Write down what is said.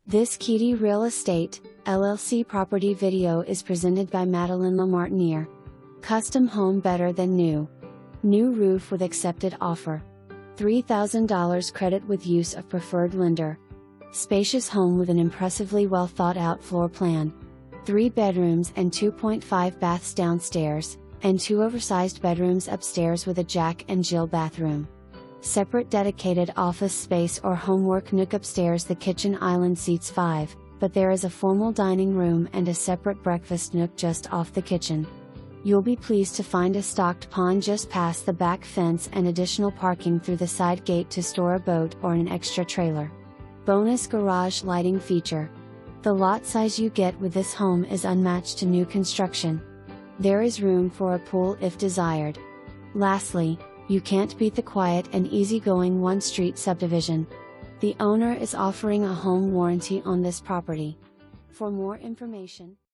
This Keaty Real Estate, LLC property video is presented by Madeline LaMartiniere. Custom home better than new. New roof with accepted offer. $3,000 credit with use of preferred lender. Spacious home with an impressively well thought out floor plan. 3 bedrooms and 2.5 baths downstairs, and 2 oversized bedrooms upstairs with a Jack and Jill bathroom. Separate dedicated office space or homework nook upstairs. The kitchen island seats 5, but there is a formal dining room and a separate breakfast nook just off the kitchen. You'll be pleased to find a stocked pond just past the back fence and additional parking through the side gate to store a boat or an extra trailer. Bonus garage lighting feature. The lot size you get with this home is unmatched to new construction. There is room for a pool if desired. Lastly, you can't beat the quiet and easygoing one-street subdivision. The owner is offering a home warranty on this property. For more information,